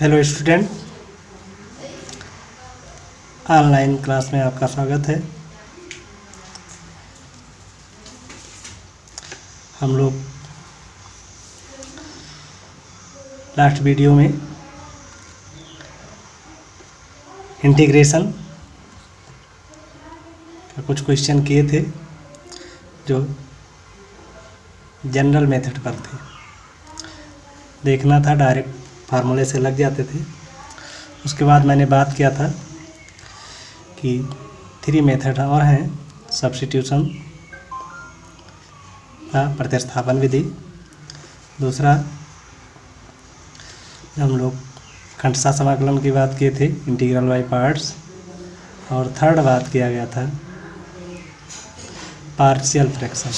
Hello student, online class में आपका स्वागत है। हम लोग लास्ट वीडियो में इंटीग्रेशन का कुछ क्वेश्चन किए थे जो जनरल मेथड पर थे। देखना था, डायरेक्ट फार्मूले से लग जाते थे। उसके बाद मैंने बात किया था कि 3 मेथड और हैं, सब्स्टिट्यूशन का प्रतिस्थापन विधि, दूसरा हम लोग खंडशः समाकलन की बात किए थे, इंटीग्रल बाय पार्ट्स, और थर्ड बात किया गया था पार्शियल फ्रैक्शन,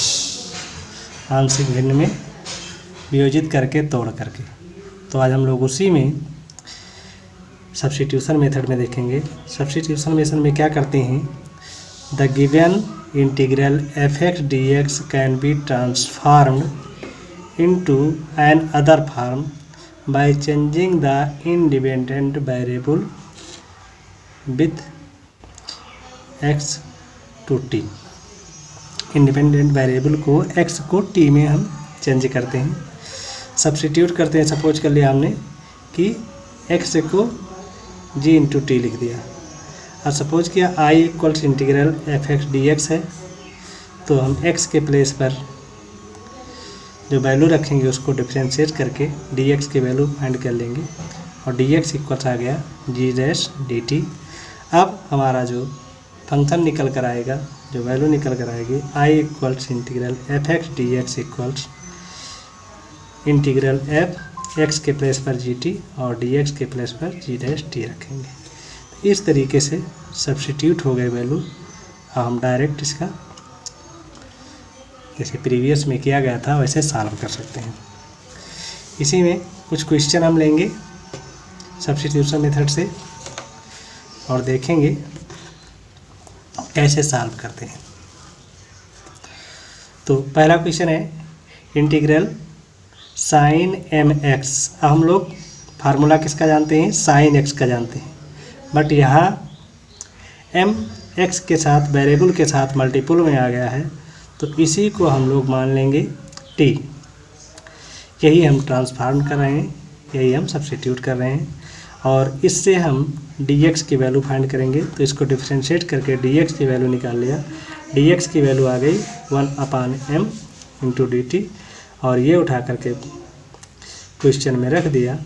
आंशिक भिन्न में वियोजित करके तोड़ करके। तो आज हम लोग उसी में सब्स्टिट्यूशन मेथड में देखेंगे। सब्स्टिट्यूशन मेथड में क्या करते हैं, the given integral f(x) dx can be transformed into another form by changing the independent variable with x to t। Independent variable को x को t में हम चेंज करते हैं, सब्स्टिट्यूट करते हैं। सपोज कर लिया हमने कि x को g इंटू टी लिख दिया, और सपोज किया i equals integral f(x) dx है, तो हम x के प्लेस पर जो वैल्यू रखेंगे उसको डिफ्रेंशिएट करके dx की वैल्यू फाइंड कर लेंगे, और dx इक्वल्स आ गया g डैश dt। अब हमारा जो फंक्शन निकल कर आएगा, जो वैल्यू निकल कर आएगी, i equals integral f(x) dx equals integral f x के प्लेस पर gt और dx के प्लेस पर g डैश t रखेंगे। इस तरीके से सब्स्टिट्यूट हो गए वैल्यू। हम डायरेक्ट इसका जैसे प्रीवियस में किया गया था वैसे सॉल्व कर सकते हैं। इसी में कुछ क्वेश्चन हम लेंगे सब्स्टिट्यूशन मेथड से और देखेंगे कैसे सॉल्व करते हैं। तो पहला क्वेश्चन है इंटीग्रल साइन mx। हम लोग फार्मूला किसका जानते हैं, साइन x का जानते हैं, बट यहाँ mx के साथ वेरिएबल के साथ मल्टीपल में आ गया है, तो इसी को हम लोग मान लेंगे t। यही हम ट्रांसफॉर्म कर रहे हैं, यही हम सब्स्टिट्यूट कर रहे हैं, और इससे हम dx की वैल्यू फाइंड करेंगे। तो इसको डिफ्रेंशिएट करके dx की वैल्यू निकाल लिया, dx की वैल्यू आ गई 1/m इंटू dt, और ये उठा करके क्वेश्चन में रख दिया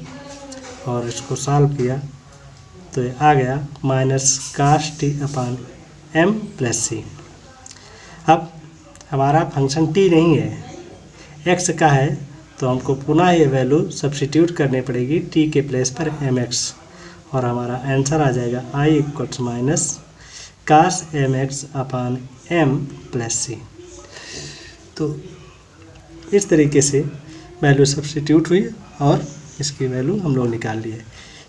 और इसको सॉल्व किया, तो ये आ गया -cos t/m प्लस c। अब हमारा फंक्शन t नहीं है, x का है, तो हमको पुनः ये वैल्यू सब्स्टिट्यूट करनी पड़ेगी t के प्लेस पर mx, और हमारा आंसर आ जाएगा i equals -cos mx/m plus c। तो इस तरीके से वैल्यू सब्स्टिट्यूट हुई और इसकी वैल्यू हम लोग निकाल लिए।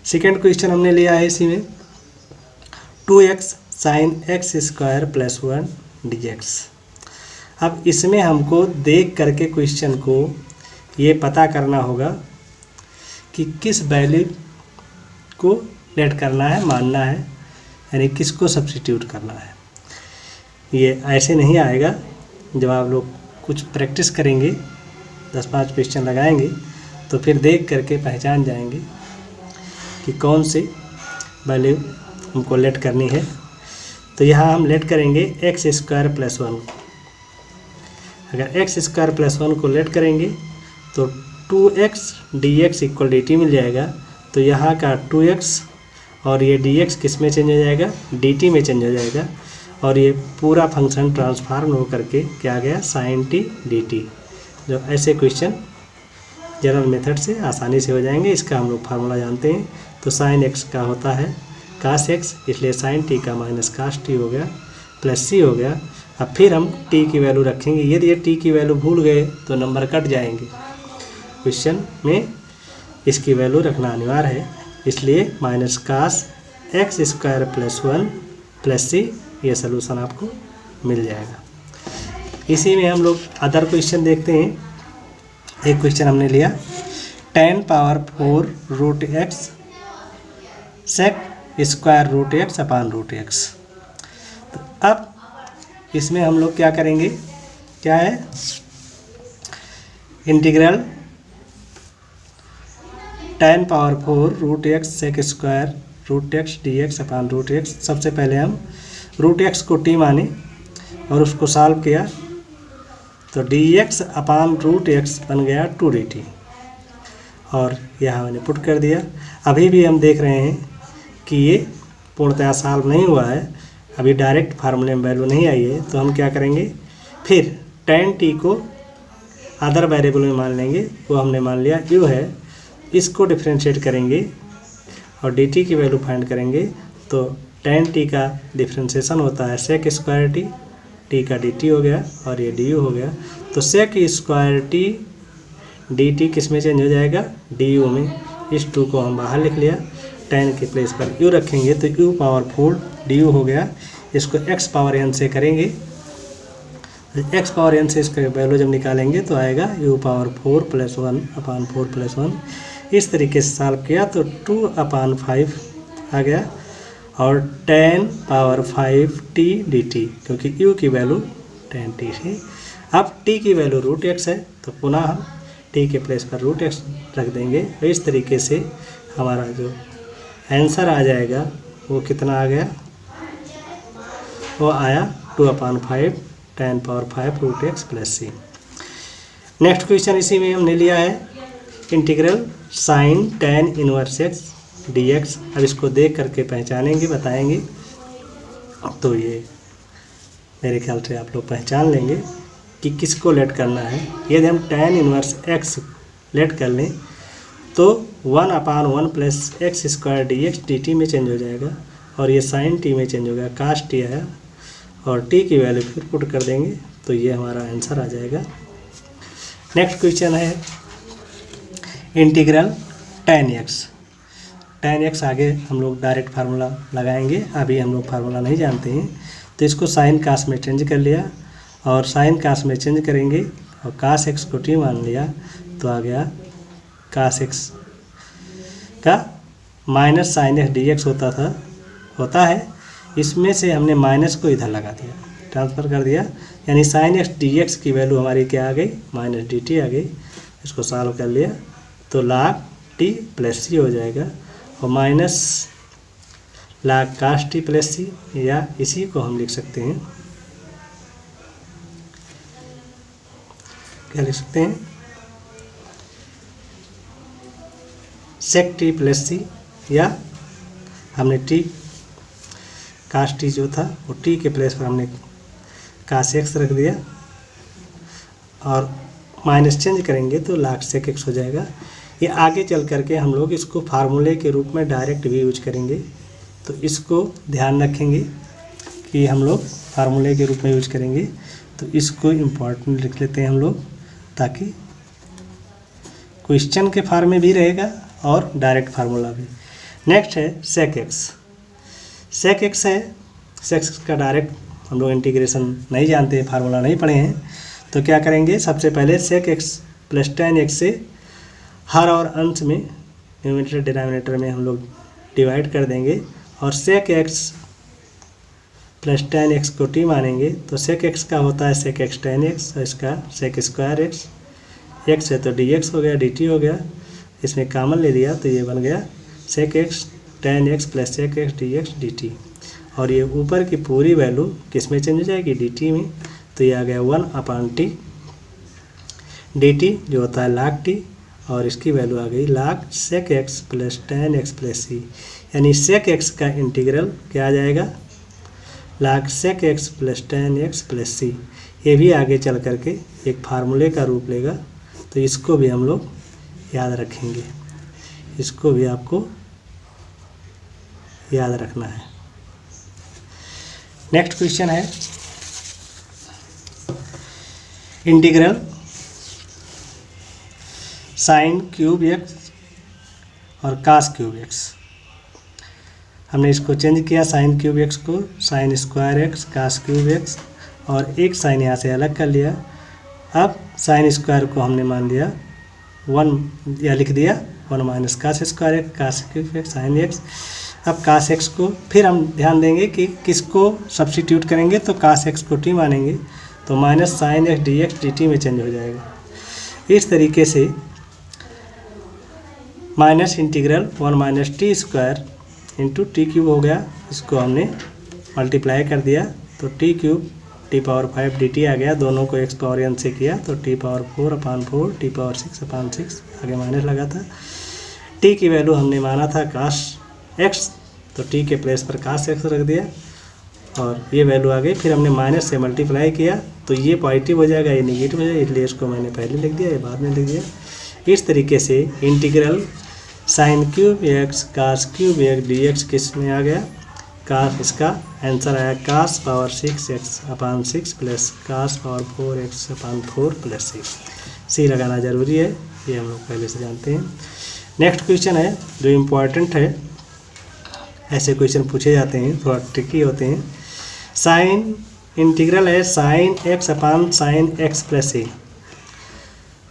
सेकेंड क्वेश्चन हमने लिया है इसी में 2x sin x² plus 1 dx। अब इसमें हमको देख करके क्वेश्चन को ये पता करना होगा कि किस वैल्यू को लेट करना है, मानना है, यानी किसको सब्स्टिट्यूट करना है। ये ऐसे नहीं आएगा। जब आप लोग कुछ प्रैक्टिस करेंगे, 10-5 क्वेश्चन लगाएंगे, तो फिर देख करके पहचान जाएंगे कि कौन सी वैल्यू हमको लेट करनी है। तो यहाँ हम लेट करेंगे x² प्लस 1। अगर x² प्लस 1 को लेट करेंगे तो 2x dx इक्वल dt मिल जाएगा। तो यहाँ का 2x और ये dx किस में चेंज हो जाएगा, dt में चेंज हो जाएगा, और ये पूरा फंक्शन ट्रांसफॉर्म हो करके क्या गया, sin t dt। जो ऐसे क्वेश्चन जनरल मेथड से आसानी से हो जाएंगे। इसका हम लोग फार्मूला जानते हैं। तो sin x का होता है cos x, इसलिए sin t का -cos t हो गया प्लस c हो गया। अब फिर हम t की वैल्यू रखेंगे। यदि ये t की वैल्यू भूल गए तो नंबर कट जाएंगे। क्वेश्चन में इसकी वैल्यू रखना अनिवार्य है, इसलिए -cos x² plus 1 plus c, ये सलूशन आपको मिल जाएगा। इसी में हम लोग अदर क्वेश्चन देखते हैं। एक क्वेश्चन हमने लिया tan⁴ √x sec square root x upon root x. तो अब इसमें हम लोग क्या करेंगे, क्या है, integral tan power 4 root x sec square root x d x upon root x. सबसे पहले हम रूट एक्स को टी माने और उसको सॉल्व किया तो d x upon root x बन गया 2dt और यह मैंने पुट कर दिया। अभी भी हम देख रहे हैं कि ये पूर्णतः सॉल्व नहीं हुआ है, अभी डायरेक्ट फार्मूले में वैल्यू नहीं आई है। तो हम क्या करेंगे, फिर tan t को अदर वेरिएबल में मान लेंगे, वो हमने मान लिया u है, इसको डिफ्रेंशिएट करेंगे और dt की वैल्यू फाइंड करेंगे। तो tan t का डिफ्रेंशिएशन होता है सेक स्क्वायर t का dt हो गया और ये du हो गया। तो सेक स्क्वायर t dt किस में चेंज हो जाएगा, du में। इस 2 को हम बाहर लिख लिया, tan के प्लेस पर u रखेंगे तो u पावर 4 du हो गया। इसको x पावर n से करेंगे, x पावर n से इसका वैल्यू जब निकालेंगे तो आएगा u पावर 4 + 1 अपान 4 + 1। इस तरीके से सॉल्व किया तो 2/5 आ गया और tan पावर 5 t dt, क्योंकि u की वैल्यू tan t है। अब t की वैल्यू रूट x है तो पुनः हम t के प्लेस पर रूट x रख देंगे। तो इस तरीके से हमारा जो आंसर आ जाएगा वो कितना आ गया, वो आया 2/5 tan power 5 root x plus c. Next question इसी में हमने लिया है integral sine tan inverse x d x. अब इसको देख करके पहचानेंगे, बताएंगे। तो ये मेरे ख्याल से आप लोग पहचान लेंगे कि किसको लेट करना है। यदि हम tan इनवर्स एक्स लेट कर लें तो 1/1 plus x square D x d t में चेंज हो जाएगा और ये साइन टी में चेंज हो गया, काश टी आया और t की वैल्यू फिर पुट कर देंगे तो ये हमारा आंसर आ जाएगा। नेक्स्ट क्वेश्चन है integral tan x। tan x आगे हम लोग डायरेक्ट फार्मूला लगाएंगे, अभी हम लोग फार्मूला नहीं जानते हैं। तो इसको साइन कास में चेंज कर लिया और साइन कास में चेंज करेंगे और कास x को t मान लिया तो आ गया कास x का minus sine x d x होता है। इसमें से हमने माइनस को इधर लगा दिया, ट्रांसफ़र कर दिया, यानी साइन एक्स डी एक्स की वैल्यू हमारी क्या आ गई, माइनस डी टी आ गई। इसको सॉल्व कर लिया तो लाग टी प्लस सी हो जाएगा और माइनस लाग कास टी प्लस सी, या इसी को हम लिख सकते हैं, क्या लिख सकते हैं, सेक टी प्लस सी, या हमने टी कास टी जो था वो टी के प्लेस पर हमने कास एक्स रख दिया और माइनस चेंज करेंगे तो लाग सेक एक्स हो जाएगा। ये आगे चल करके हम लोग इसको फार्मूले के रूप में डायरेक्ट भी यूज करेंगे, तो इसको ध्यान रखेंगे कि हम लोग फार्मूले के रूप में यूज करेंगे। तो इसको इम्पोर्टेंट लिख लेते हैं हम लोग, ताकि क्वेश्चन के फॉर्म में भी रहेगा और डायरेक्ट फार्मूला भी। नेक्स्ट है सेक एक्स। सेक एक्स है, सेक एक्स का डायरेक्ट हम लोग इंटीग्रेशन नहीं जानते, फार्मूला नहीं पढ़े हैं। तो क्या करेंगे, सबसे पहले sec x plus tan x से हर और अंश में न्यूमरेटर डिनोमिनेटर में हम लोग डिवाइड कर देंगे और sec x plus tan x को t मानेंगे। तो सेक एक्स का होता है सेक एक्स tan एक्स और इसका सेक स्क्वायर एक्स, एक्स है तो डी एक्स हो गया, डी टी हो गया, इसमें कॉमन ले लिया तो ये बन गया sec x tan x plus sec x d x d t. और ये ऊपर की पूरी वैल्यू किस में चेंज हो जाएगी, डी टी में। तो ये आ गया 1/t डी टी जो होता है लाग टी, और इसकी वैल्यू आ गई log sec x plus tan x plus c, यानी सेक एक्स का इंटीग्रल क्या आ जाएगा, log sec x plus tan x plus c. ये भी आगे चल करके एक फार्मूले का रूप लेगा, तो इसको भी हम लोग याद रखेंगे, इसको भी आपको याद रखना है। नेक्स्ट क्वेश्चन है इंटीग्रल साइन क्यूब एक्स और कास क्यूब एक्स। हमने इसको चेंज किया, साइन क्यूब एक्स को sine square x cos cube x, और एक साइन यहाँ से अलग कर लिया। अब साइन स्क्वायर को हमने मान लिया 1, या लिख दिया 1 minus cos square x cos cube x sine x. अब कास एक्स को फिर हम ध्यान देंगे कि किसको सब्स्टिट्यूट करेंगे, तो कास एक्स को टी मानेंगे तो minus sine x d x d t में चेंज हो जाएगा। इस तरीके से minus integral 1 minus t square into t cube हो गया, इसको हमने मल्टीप्लाई कर दिया तो t cube t power 5 d t आ गया। दोनों को एक्स पावर एन से किया तो टी पावर 4/4 टी पावर 6/6 आगे माइनस लगा था। टी की वैल्यू हमने माना था कास एक्स, तो टी के प्लेस पर कास एक्स रख दिया और ये वैल्यू आ गई। फिर हमने माइनस से मल्टीप्लाई किया तो ये पॉजिटिव हो जाएगा, ये निगेटिव हो जाएगा, इसलिए इसको मैंने पहले लिख दिया, ये बाद में लिख दिया। इस तरीके से integral sine cube x cos cube x d x किस में आ गया, कास, इसका आंसर आया cos power 6x/6 plus cos power 4x/4 plus c लगाना ज़रूरी है, ये हम लोग पहले से जानते हैं। नेक्स्ट क्वेश्चन है जो इम्पोर्टेंट है, ऐसे क्वेश्चन पूछे जाते हैं, थोड़ा ट्रिकी होते हैं। साइन इंटीग्रल है साइन x/sin x प्लस ए,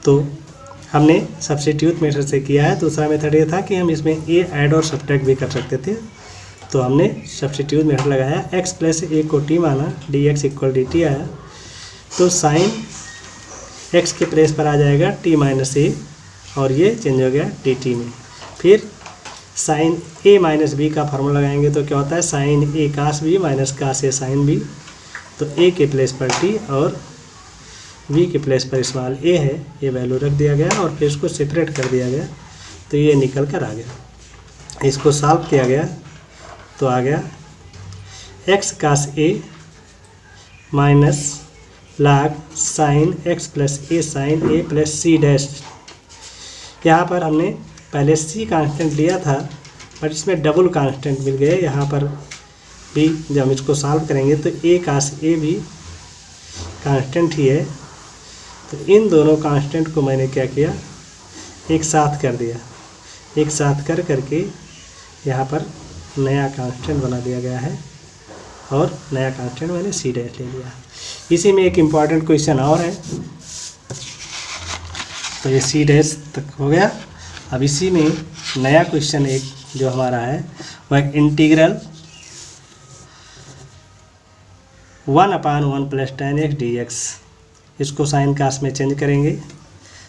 तो हमने सब्स्टिट्यूट मेथड से किया है। दूसरा मेथड ये था कि हम इसमें ए ऐड और सब्ट्रैक्ट भी कर सकते थे, तो हमने सब्स्टिट्यूट मेथड लगाया, x प्लस ए को टी माना, D x equal D T आया, तो साइन x के प्लेस पर आ जाएगा टी माइनस ए और ये चेंज हो गया डी टी में। फिर साइन ए माइनस बी का फार्मूला लगाएंगे तो क्या होता है, साइन ए कास बी माइनस कास ए साइन बी, तो ए के प्लेस पर टी और बी के प्लेस पर स्मॉल ए है, ये वैल्यू रख दिया गया और फिर इसको सेपरेट कर दिया गया, तो ये निकल कर आ गया। इसको सॉल्व किया गया तो आ गया x cos a minus log sine x plus a sine a plus c dash. यहाँ पर हमने पहले सी कांस्टेंट लिया था बट इसमें डबल कांस्टेंट मिल गए, यहाँ पर भी जब हम इसको सॉल्व करेंगे तो ए कास ए भी कांस्टेंट ही है, तो इन दोनों कांस्टेंट को मैंने क्या किया, एक साथ कर दिया, एक साथ कर करके यहाँ पर नया कांस्टेंट बना दिया गया है और नया कांस्टेंट मैंने सी डैश ले लिया। इसी में एक इम्पॉर्टेंट क्वेश्चन और है, तो ये सी डैश तक हो गया। अब इसी में नया क्वेश्चन एक जो हमारा है वह integral 1/1 plus tan x dx, इसको साइन कास में चेंज करेंगे।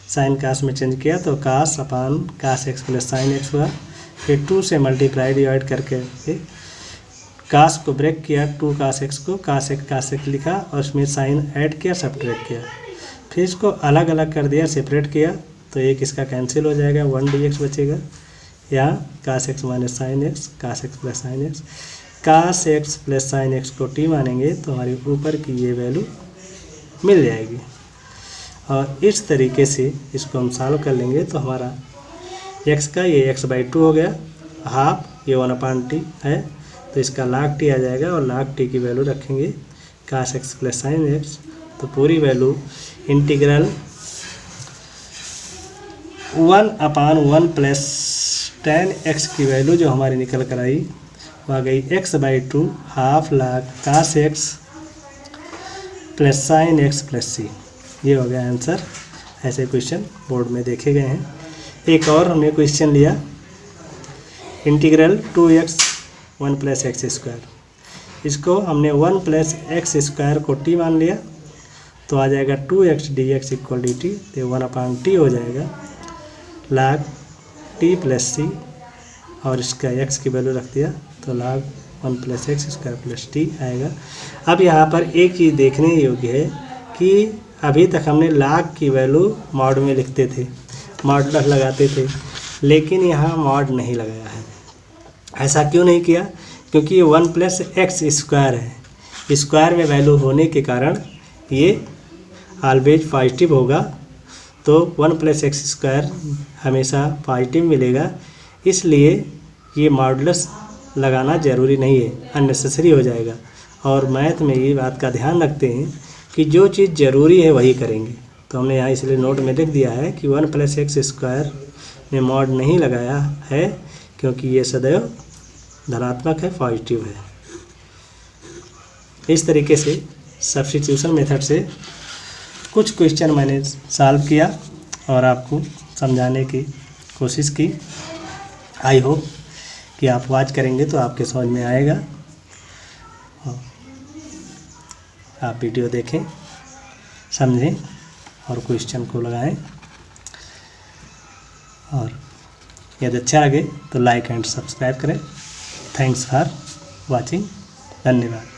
साइन कास में चेंज किया तो कास अपान कास एक्स प्लस साइन एक्स हुआ, फिर 2 से मल्टीप्लाई डिवाइड करके कास को ब्रेक किया, 2 कास एक्स को कास एक्स लिखा और उसमें साइन ऐड किया, सब्ट्रैक्ट किया, फिर इसको अलग अलग कर दिया, सेपरेट किया, तो एक इसका कैंसिल हो जाएगा, 1 dx बचेगा। यहाँ कास एक्स माइनस साइन एक्स, कास एक्स प्लस साइन एक्स, कास एक्स प्लस साइन एक्स को टी मानेंगे तो हमारी ऊपर की ये वैल्यू मिल जाएगी। और इस तरीके से इसको हम सॉल्व कर लेंगे तो हमारा x का ये x/2 हो गया, हाफ ये 1/t है, तो इसका log t आ जाएगा और log t की वैल्यू रखेंगे cos x plus sine x, तो पूरी value integral 1/1 plus tan x की वैल्यू जो हमारी निकल कर आई वो आ गई x/2 half log cos x plus sine x plus c, ये हो गया आंसर। ऐसे क्वेश्चन बोर्ड में देखे गए हैं। एक और हमने क्वेश्चन लिया integral 2x 1 plus x square, इसको हमने 1 प्लस एक्स स्क्वायर को t मान लिया तो आ जाएगा 2x dx इक्वल dt, तो 1/t हो जाएगा log t प्लस सी और इसका x की वैल्यू रख दिया तो log 1 plus x square plus T आएगा। अब यहाँ पर एक चीज़ देखने योग्य है कि अभी तक हमने log की वैल्यू मॉड में लिखते थे, मॉडुलस लगाते थे, लेकिन यहाँ मॉड नहीं लगाया है। ऐसा क्यों नहीं किया, क्योंकि ये 1 प्लस एक्स स्क्वायर है, स्क्वायर में वैल्यू होने के कारण ये ऑलवेज पॉजिटिव होगा, तो 1 प्लस एक्स स्क्वायर हमेशा पॉजिटिव मिलेगा, इसलिए ये मॉडुलस लगाना ज़रूरी नहीं है, अननेसेसरी हो जाएगा। और मैथ में ये बात का ध्यान रखते हैं कि जो चीज़ ज़रूरी है वही करेंगे, तो हमने यहाँ इसलिए नोट में लिख दिया है कि 1 प्लस एक्स स्क्वायर में मॉड नहीं लगाया है, क्योंकि ये सदैव धनात्मक है, पॉजिटिव है। इस तरीके से सब्स्टिट्यूशन मेथड से कुछ क्वेश्चन मैंने सॉल्व किया और आपको समझाने की कोशिश की। आई होप कि कि आप वॉच करेंगे तो आपके समझ में आएगा। आप वीडियो देखें, समझें और क्वेश्चन को लगाएं, और यदि अच्छा लगे तो लाइक एंड सब्सक्राइब करें। Thanks for watching. धन्यवाद।